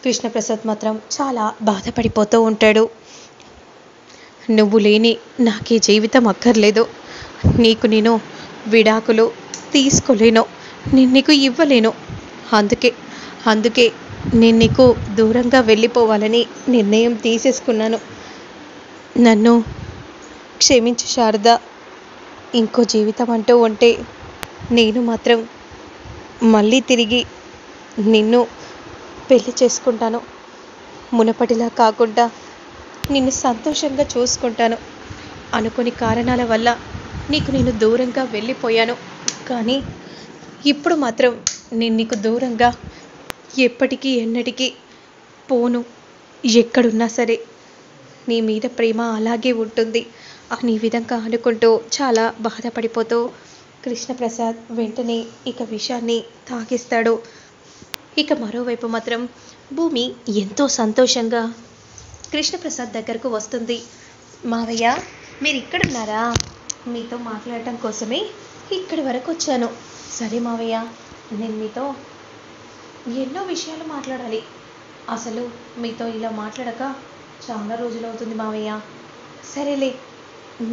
కృష్ణప్రసాద్ మాత్రం చాలా బాధపడిపోతూ ఉంటాడు. నువ్వు లేని నాకీ జీవితం అక్కర్లేదు. నీకు నేను విడాకులు తీసుకోలేను. నేను నీకు ఇవ్వలేను. అందుకే అందుకే నేను నీకు దూరంగా వెళ్ళిపోవాలని నిర్ణయం తీసేసుకున్నాను. నన్ను క్షమించు శారద. ఇంకో జీవితం అంటూ ఉంటే నేను మాత్రం మళ్ళీ తిరిగి నిన్ను పెళ్లి చేసుకుంటాను. మునపటిలా కాకుండా నిన్ను సంతోషంగా చూసుకుంటాను. అనుకోని కారణాల వల్ల నీకు నేను దూరంగా వెళ్ళిపోయాను. కానీ ఇప్పుడు మాత్రం నేను నీకు దూరంగా ఎప్పటికీ ఎన్నటికీ పోను. ఎక్కడున్నా సరే నీ మీద ప్రేమ అలాగే ఉంటుంది అని విధంగా అనుకుంటూ చాలా బాధపడిపోతూ కృష్ణప్రసాద్ వెంటనే ఇక విషయాన్ని తాగిస్తాడు. ఇక మరోవైపు మాత్రం భూమి ఎంతో సంతోషంగా కృష్ణప్రసాద్ దగ్గరకు వస్తుంది. మావయ్య, మీరు ఇక్కడున్నారా? మీతో మాట్లాడటం కోసమే ఇక్కడి వరకు వచ్చాను. సరే మావయ్య, నేను మీతో ఎన్నో విషయాలు మాట్లాడాలి. అసలు మీతో ఇలా మాట్లాడక చాలా రోజులు అవుతుంది మావయ్య. సరేలే,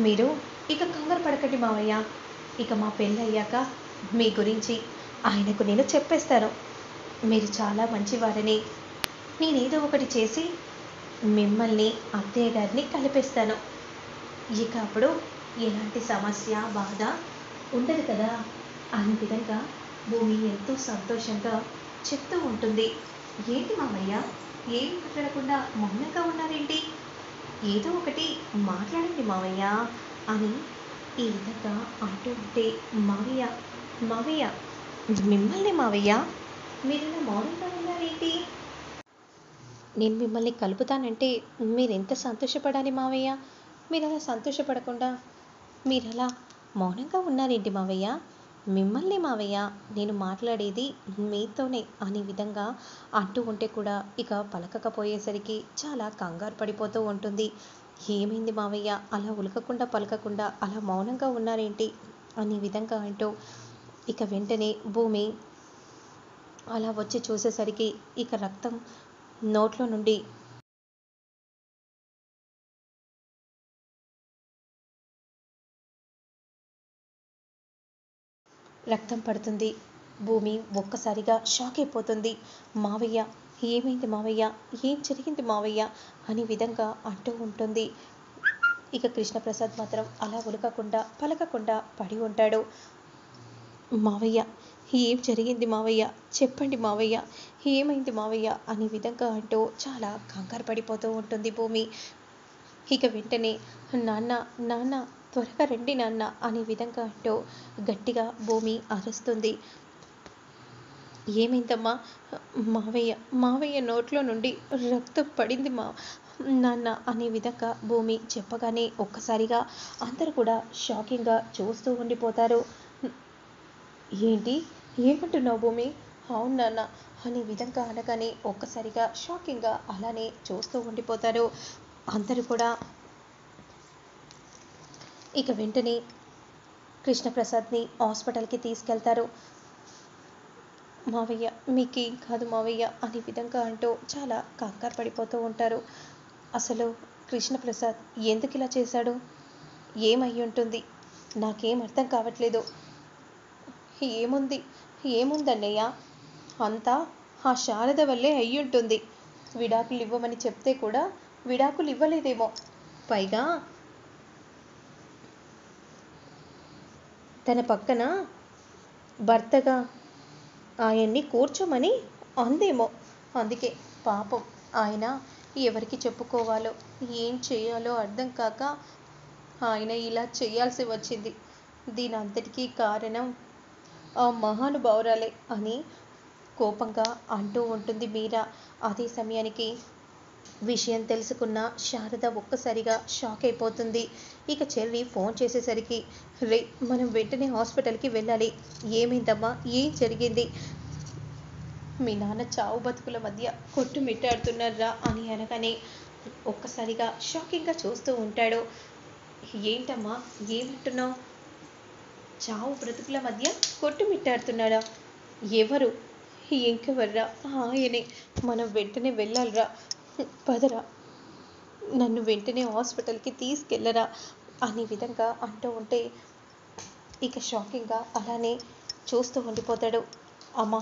మీరు ఇక కంగారు పడకండి మావయ్య. ఇక మా పెళ్ళి అయ్యాక మీ గురించి ఆయనకు నేను చెప్పేస్తాను. మీరు చాలా మంచివారని, నేనేదో ఒకటి చేసి మిమ్మల్ని అత్తయ్య గారిని కలిపేస్తాను. ఇక అప్పుడు ఎలాంటి సమస్య బాధ ఉండదు కదా అనే విధంగా భూమి ఎంతో సంతోషంగా చెప్తూ ఉంటుంది. ఏంటి మామయ్య, ఏం మాట్లాడకుండా మౌనంగా ఉన్నారేంటి? ఏదో ఒకటి మాట్లాడండి మావయ్య అని ఈ విధంగా అంటూ ఉంటే, మావయ్య మావయ్య మిమ్మల్ని మావయ్య, మీరు ఇలా మౌనంగా ఉన్నారేంటి? నేను మిమ్మల్ని కలుపుతానంటే మీరు ఎంత సంతోషపడాలి మావయ్య. మీరు అలా సంతోషపడకుండా మీరు అలా మౌనంగా ఉన్నారేంటి మావయ్య? మిమ్మల్ని మావయ్య, నేను మాట్లాడేది మీతోనే అనే విధంగా అంటూ ఉంటే కూడా ఇక పలకకపోయేసరికి చాలా కంగారు పడిపోతూ ఉంటుంది. ఏమైంది మావయ్య, అలా ఉలకకుండా పలకకుండా అలా మౌనంగా ఉన్నారేంటి అనే విధంగా అంటూ ఇక వెంటనే భూమి అలా వచ్చి చూసేసరికి ఇక రక్తం నోట్లో నుండి రక్తం పడుతుంది. భూమి ఒక్కసారిగా షాక్ అయిపోతుంది. మావయ్య, ఏమైంది మావయ్య, ఏం జరిగింది మావయ్య అనే విధంగా అంటూ ఉంటుంది. ఇక కృష్ణప్రసాద్ మాత్రం అలా ఉలకకుండా పలకకుండా పడి ఉంటాడు. మావయ్య, ఏం జరిగింది మావయ్య, చెప్పండి మావయ్య, ఏమైంది మావయ్య అనే విధంగా అంటూ చాలా కంగారు పడిపోతూ ఉంటుంది భూమి. ఇక వెంటనే నాన్న నాన్న త్వరగా రండి నాన్న అనే విధంగా అంటూ గట్టిగా భూమి అరుస్తుంది. ఏమైందమ్మా? మావయ్య మావయ్య నోట్లో నుండి రక్తం పడింది నాన్న అనే విధంగా భూమి చెప్పగానే ఒక్కసారిగా అందరూ కూడా షాకింగ్గా చూస్తూ ఉండిపోతారు. ఏంటి, ఏమంటున్నావు భూమి? అవును నాన్న అనే విధంగా అనగానే ఒక్కసారిగా షాకింగ్గా అలానే చూస్తూ ఉండిపోతారు అందరూ కూడా. ఇక వెంటనే కృష్ణప్రసాద్ని హాస్పిటల్కి తీసుకెళ్తారు. మావయ్య, మీకేం కాదు మావయ్య అనే విధంగా అంటూ చాలా కంగారు పడిపోతూ ఉంటారు. అసలు కృష్ణప్రసాద్ ఎందుకు ఇలా చేశాడు? ఏమయ్యి ఉంటుంది? నాకేం అర్థం కావట్లేదు. ఏముంది ఏముందన్నయ్య, అంతా ఆ శారద వల్లే అయ్యుంటుంది. విడాకులు ఇవ్వమని చెప్తే కూడా విడాకులు ఇవ్వలేదేమో. పైగా తన పక్కన భర్తగా ఆయన్ని కూర్చోమని అందేమో. అందుకే పాపం ఆయన ఎవరికి చెప్పుకోవాలో ఏం చేయాలో అర్థం కాక ఆయన ఇలా చేయాల్సి వచ్చింది. దీని అంతటికీ కారణం ఆ మహానుభావురాలే అని కోపంగా అంటూ ఉంటుంది మీరా. అదే సమయానికి విషయం తెలుసుకున్న శారద ఒక్కసారిగా షాక్ అయిపోతుంది. ఇక చెల్లి ఫోన్ చేసేసరికి, రే మనం వెంటనే హాస్పిటల్కి వెళ్ళాలి. ఏమైందమ్మా, ఏం జరిగింది? మీ నాన్న చావు బతుకుల మధ్య కొట్టుమిట్టాడుతున్నారా అని అనగానే ఒక్కసారిగా షాకింగ్గా చూస్తూ ఉంటాడు. ఏంటమ్మా, ఏమంటున్నావు? చావు బ్రతుకుల మధ్య కొట్టుమిట్టాడుతున్నాడా? ఎవరు ఇంకెవర్రా ఆయనే, మనం వెంటనే వెళ్ళాలిరా, పదరా, నన్ను వెంటనే హాస్పిటల్కి తీసుకెళ్ళరా అనే విధంగా అంటూ ఉంటే ఇక షాకింగ్గా అలానే చూస్తూ ఉండిపోతాడు. అమ్మా,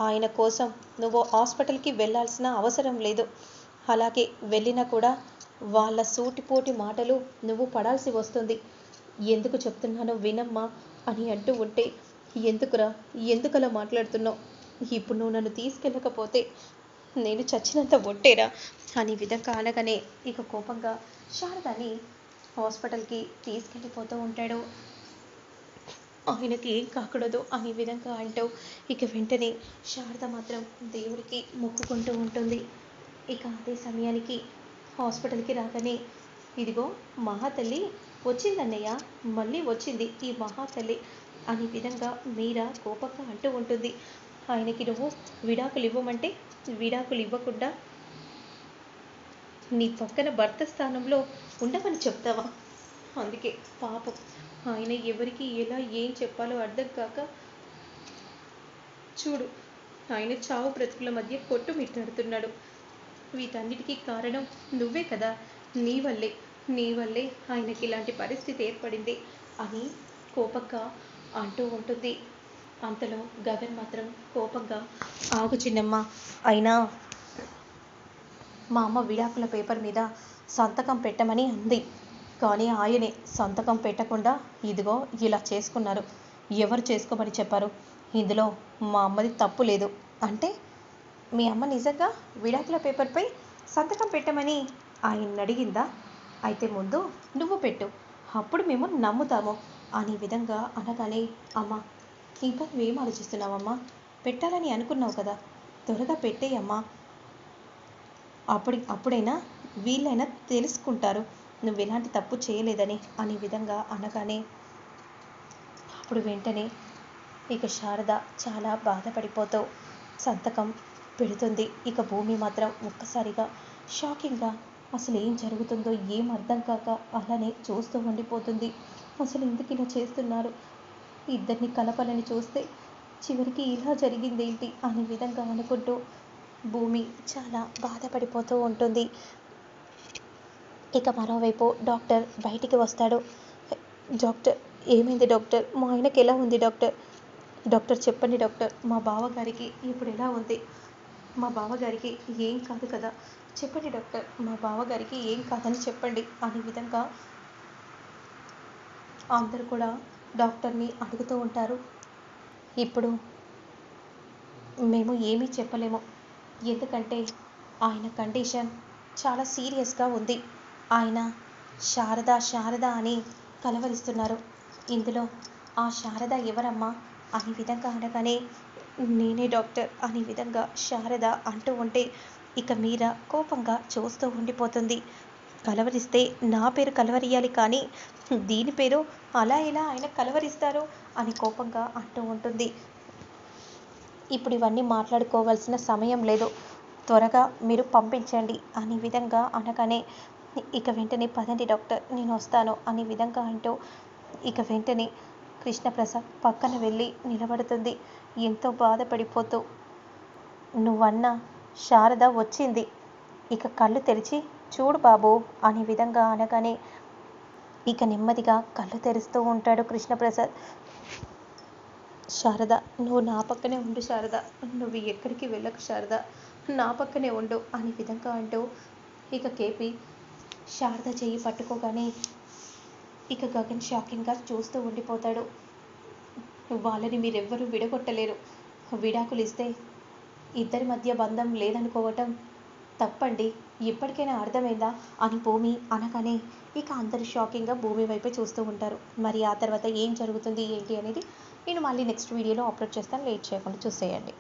ఆయన కోసం నువ్వు హాస్పిటల్కి వెళ్ళాల్సిన అవసరం లేదు. అలాగే వెళ్ళినా కూడా వాళ్ళ సూటిపోటి మాటలు నువ్వు పడాల్సి వస్తుంది. ఎందుకు చెప్తున్నానో వినమ్మా అని అంటూ ఉంటే, ఎందుకురా, ఎందుకలా మాట్లాడుతున్నావు? ఇప్పుడు నువ్వు నన్ను తీసుకెళ్ళకపోతే నేను చచ్చినంత ఒట్టేరా అనే విధంగా అనగానే ఇక కోపంగా శారదాని హాస్పిటల్కి తీసుకెళ్ళిపోతూ ఉంటాడు. ఆయనకి ఏం కాకూడదు అనే విధంగా అంటూ ఇక వెంటనే శారద మాత్రం దేవుడికి మొక్కుకుంటూ ఉంటుంది. ఇక అదే సమయానికి హాస్పిటల్కి రాగానే, ఇదిగో మహాతల్లి వచ్చిందన్నయ్య, మళ్ళీ వచ్చింది ఈ మహాతల్లి అనే విధంగా మీరా కోపంగా అంటూ ఉంటుంది. ఆయనకి నువ్వు విడాకులు ఇవ్వమంటే విడాకులు ఇవ్వకుండా నీ పక్కన భర్త స్థానంలో ఉండమని చెప్తావా? అందుకే పాపం ఆయన ఎవరికి ఎలా ఏం చెప్పాలో అర్థం కాక చూడు, ఆయన చావు బ్రతుకుల మధ్య కొట్టుమిట్టాడుతున్నాడు. వీటన్నిటికీ కారణం నువ్వే కదా, నీ వల్లే ఆయనకి ఇలాంటి పరిస్థితి ఏర్పడింది అని కోపంగా అంటూ ఉంటుంది. అంతలో గగన్ మాత్రం కోపంగా, ఆగు చిన్నమ్మ, అయినా మా అమ్మ విడాకుల పేపర్ మీద సంతకం పెట్టమని అంది, కానీ ఆయనే సంతకం పెట్టకుండా ఇదిగో ఇలా చేసుకున్నారు. ఎవరు చేసుకోమని చెప్పారు? ఇందులో మా అమ్మది తప్పు లేదు అంటే మీ అమ్మ నిజంగా విడాకుల పేపర్పై సంతకం పెట్టమని ఆయన్ని అడిగిందా? అయితే ముందు నువ్వు పెట్టు, అప్పుడు మేము నమ్ముతాము అనే విధంగా అనగానే, అమ్మ ఇంకా నువ్వేం ఆలోచిస్తున్నావమ్మా? పెట్టాలని అనుకున్నావు కదా, త్వరగా పెట్టేయమ్మా, అప్పుడైనా వీళ్ళైనా తెలుసుకుంటారు నువ్వు ఎలాంటి తప్పు చేయలేదని అనే విధంగా అనగానే అప్పుడు వెంటనే ఇక శారద చాలా బాధపడిపోతూ సంతకం పెడుతుంది. ఇక భూమి మాత్రం ఒక్కసారిగా షాకింగ్గా అసలు ఏం జరుగుతుందో ఏం అర్థం కాక అలానే చూస్తూ ఉండిపోతుంది. అసలు ఎందుకు ఇలా చేస్తున్నారు, ఇద్దరిని కలపాలని చూస్తే చివరికి ఇలా జరిగిందేంటి అనే విధంగా అనుకుంటూ భూమి చాలా బాధపడిపోతూ ఉంటుంది. ఇక మరోవైపు డాక్టర్ బయటికి వస్తాడు. డాక్టర్, ఏమైంది డాక్టర్, మా ఆయనకి ఎలా ఉంది డాక్టర్? డాక్టర్ చెప్పండి డాక్టర్, మా బావగారికి ఇప్పుడు ఎలా ఉంది? మా బావగారికి ఏం కాదు కదా, చెప్పండి డాక్టర్, మా బావగారికి ఏం కాదని చెప్పండి అనే విధంగా అందరూ కూడా డాక్టర్ని అడుగుతూ ఉంటారు. ఇప్పుడు మేము ఏమీ చెప్పలేము, ఎందుకంటే ఆయన కండిషన్ చాలా సీరియస్గా ఉంది. ఆయన శారద అని కలవరిస్తున్నారు. ఇందులో ఆ శారద ఎవరమ్మా అనే విధంగా అనగానే, నేనే డాక్టర్ అనే విధంగా శారద అంటూ ఉంటే ఇక మీరా కోపంగా చూస్తూ ఉండిపోతుంది. కలవరిస్తే నా పేరు కలవరియాలి కానీ దీని పేరు అలా ఎలా ఆయన కలవరిస్తారు అని కోపంగా అంటూ ఉంటుంది. ఇప్పుడు ఇవన్నీ మాట్లాడుకోవాల్సిన సమయం లేదు, త్వరగా మీరు పంపించండి అనే విధంగా అనగానే ఇక వెంటనే పదండి డాక్టర్, నేను వస్తాను అనే విధంగా అంటూ ఇక వెంటనే కృష్ణప్రసాద్ పక్కన వెళ్ళి నిలబడుతుంది. ఎంతో బాధపడిపోతూ, నువ్వన్న శారద వచ్చింది, ఇక కళ్ళు తెరిచి చూడు బాబు అనే విధంగా అనగానే ఇక నెమ్మదిగా కళ్ళు తెరుస్తూ ఉంటాడు కృష్ణప్రసాద్. శారద, నువ్వు నా పక్కనే ఉండు శారద, నువ్వు ఎక్కడికి వెళ్ళకు శారద, నా పక్కనే ఉండు అనే విధంగా అంటూ ఇక కేపీ శారద చెయ్యి పట్టుకోగానే ఇక గగన్ షాకింగ్గా చూస్తూ ఉండిపోతాడు. వాళ్ళని మీరెవ్వరూ విడగొట్టలేరు, విడాకులు ఇస్తే ఇద్దరి మధ్య బంధం లేదనుకోవటం తప్పండి, ఇప్పటికైనా అర్థమైందా అని భూమి అనగానే ఇక అందరూ షాకింగ్గా భూమి వైపే చూస్తూ ఉంటారు. మరి ఆ తర్వాత ఏం జరుగుతుంది ఏంటి అనేది నేను మళ్ళీ నెక్స్ట్ వీడియోలో అప్లోడ్ చేస్తాను, లేట్ చేయకుండా చూసేయండి.